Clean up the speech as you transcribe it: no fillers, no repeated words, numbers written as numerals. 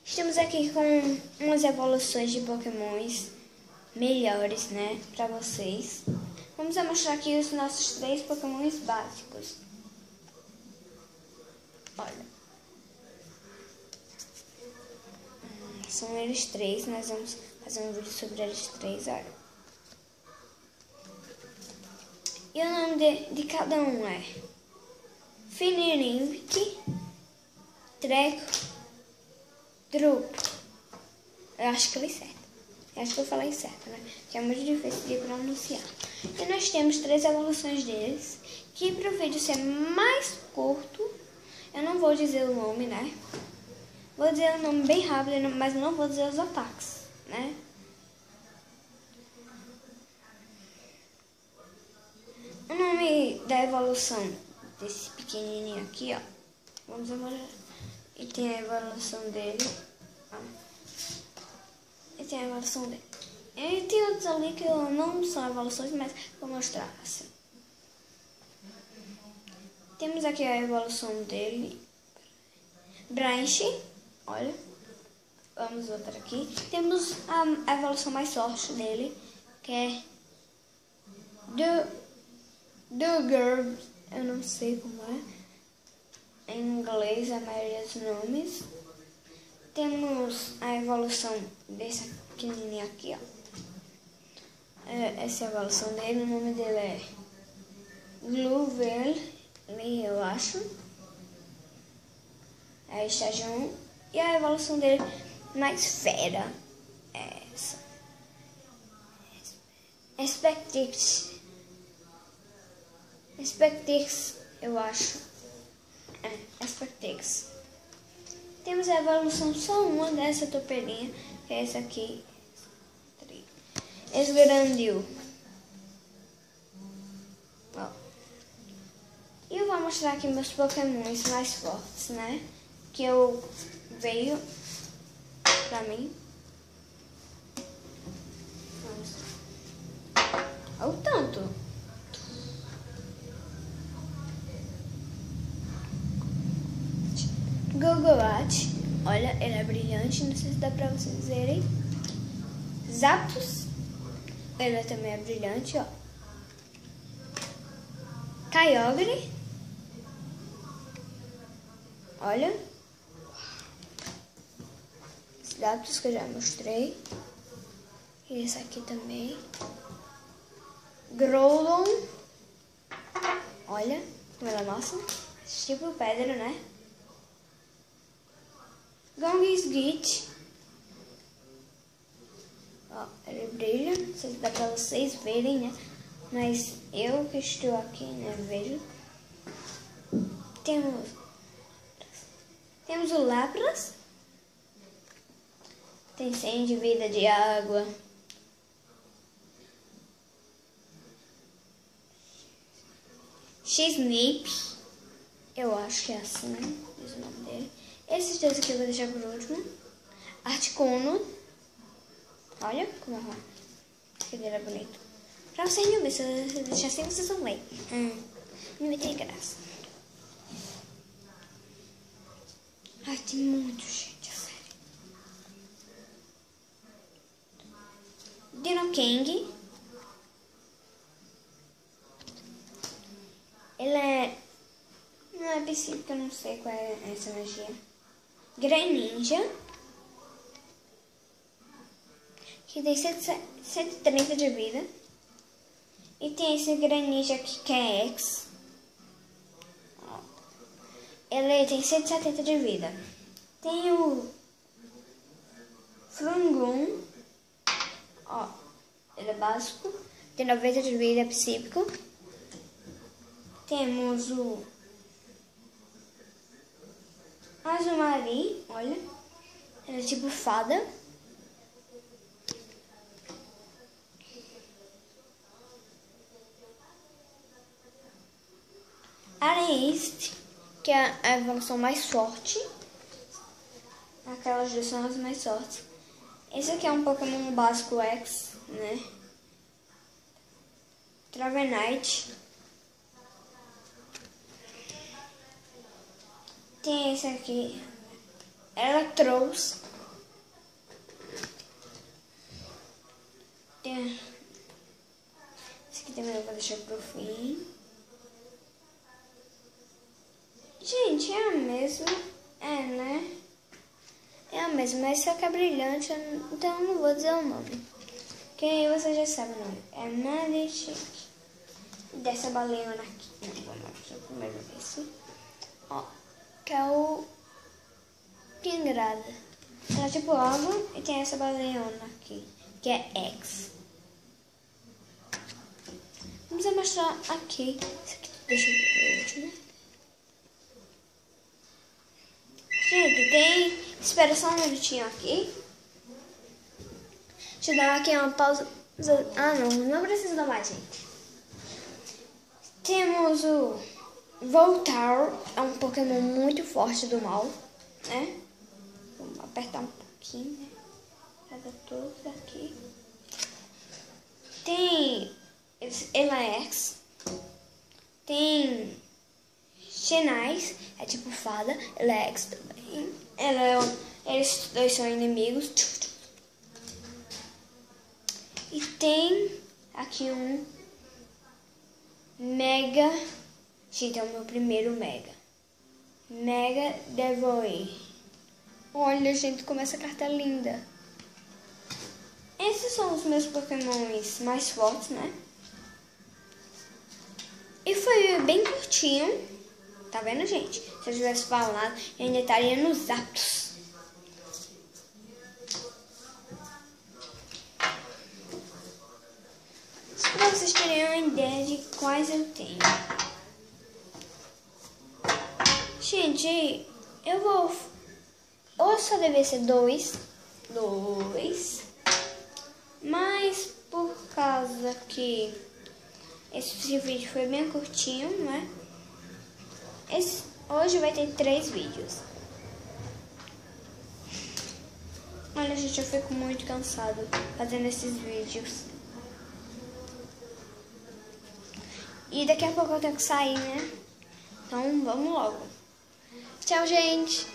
Estamos aqui com umas evoluções de pokémons melhores, né, pra vocês. Vamos mostrar aqui os nossos 3 pokémons básicos. Olha. São eles 3, nós vamos fazer um vídeo sobre eles 3, olha. E o nome de cada um é Finirink, Treco, Drupo. Eu acho que eu li certo. Eu acho que eu falei certo, né? Que é muito difícil de pronunciar. E nós temos 3 evoluções deles, que para o vídeo ser mais curto, eu não vou dizer o nome, né? Vou dizer o nome bem rápido, mas não vou dizer os ataques, né? O nome da evolução desse pequenininho aqui, ó. Vamos agora. E tem a evolução dele. E tem a evolução dele. E tem outros ali que não são evoluções, mas vou mostrar assim. Temos aqui a evolução dele. Branch, olha. Vamos outra aqui. Temos a evolução mais forte dele, que é Dugger, eu não sei como é em inglês a maioria dos nomes. Temos a evolução desse pequenininho aqui, ó. Essa é a evolução dele, o nome dele é Gluvel, eu acho. É estágio 1. E a evolução dele mais fera é essa. Spectix, eu acho. Spectix. Temos a evolução só uma dessa topeirinha, que é essa aqui. Esgrandil. E eu vou mostrar aqui meus pokémons mais fortes, né? Que eu veio pra mim. Olha o tanto. Golgoat, olha, ele é brilhante, não sei se dá pra vocês verem. Zapdos, ele também é brilhante, ó. Kyogre, olha. Zapdos que eu já mostrei. E esse aqui também. Groudon, olha, como ela é nossa. Tipo pedra, né? Gongisgit, ó, ele brilha, não sei se dá pra vocês verem, né? Mas eu que estou aqui, né, vejo. Temos o Lapras, tem 100 de vida de água. X-Nip, eu acho que é assim, né? Diz o nome dele. Esses 2 aqui eu vou deixar por último. Articuno. Olha como é. Ele era bonito. Pra vocês não verem, se eu deixar assim, vocês vão ver. Não vai ter graça. Ai, tem muito, gente, é sério. Dinokeng. Ele é... Não é psíquico, eu não sei qual é essa magia. Greninja, que tem 130 de vida. E tem esse Greninja aqui que é X. Ele tem 170 de vida. Tem o Frungun, ó, ele é básico. Tem 90 de vida, é psíquico. Temos o Azumarill, olha, ela é tipo fada. Areist, que é a evolução mais forte. Aquelas 2 são as mais fortes. Esse aqui é um Pokémon básico X, né? Dragonite. Tem esse aqui, Electros. Esse aqui também eu vou deixar pro fim. Gente, é a mesma. É, né? É a mesma, mas só que é brilhante, então eu não vou dizer o nome. Que aí você já sabe o nome. É Magic. Dessa baleona aqui. Não, vou mostrar primeiro esse. Ó, que é o Pingrada. Ela é tipo água e tem essa baleona aqui, que é X. Vamos mostrar aqui. Isso aqui deixa eu ver o último. Gente, tem... Espera só um minutinho aqui. Deixa eu dar aqui uma pausa. Ah, não precisa dar mais, gente. Temos o Voltar, é um Pokémon muito forte do mal, né? Vamos apertar um pouquinho, né? Pega todos aqui. Tem Elax. Tem Xenais, é tipo fada. Elax também. Eles dois são inimigos. E tem aqui um Mega. Gente, é o meu primeiro Mega. Mega Devoe. Olha, gente, como essa carta é linda. Esses são os meus Pokémons mais fortes, né? E foi bem curtinho. Tá vendo, gente? Se eu tivesse falado, eu ainda estaria nos aptos. Pra vocês terem uma ideia de quais eu tenho. Gente, eu vou... Ou só deve ser dois. Mas por causa que esse vídeo foi bem curtinho, né? Hoje vai ter 3 vídeos. Olha, gente, eu fico muito cansado fazendo esses vídeos. E daqui a pouco eu tenho que sair, né? Então, vamos logo. Tchau, gente!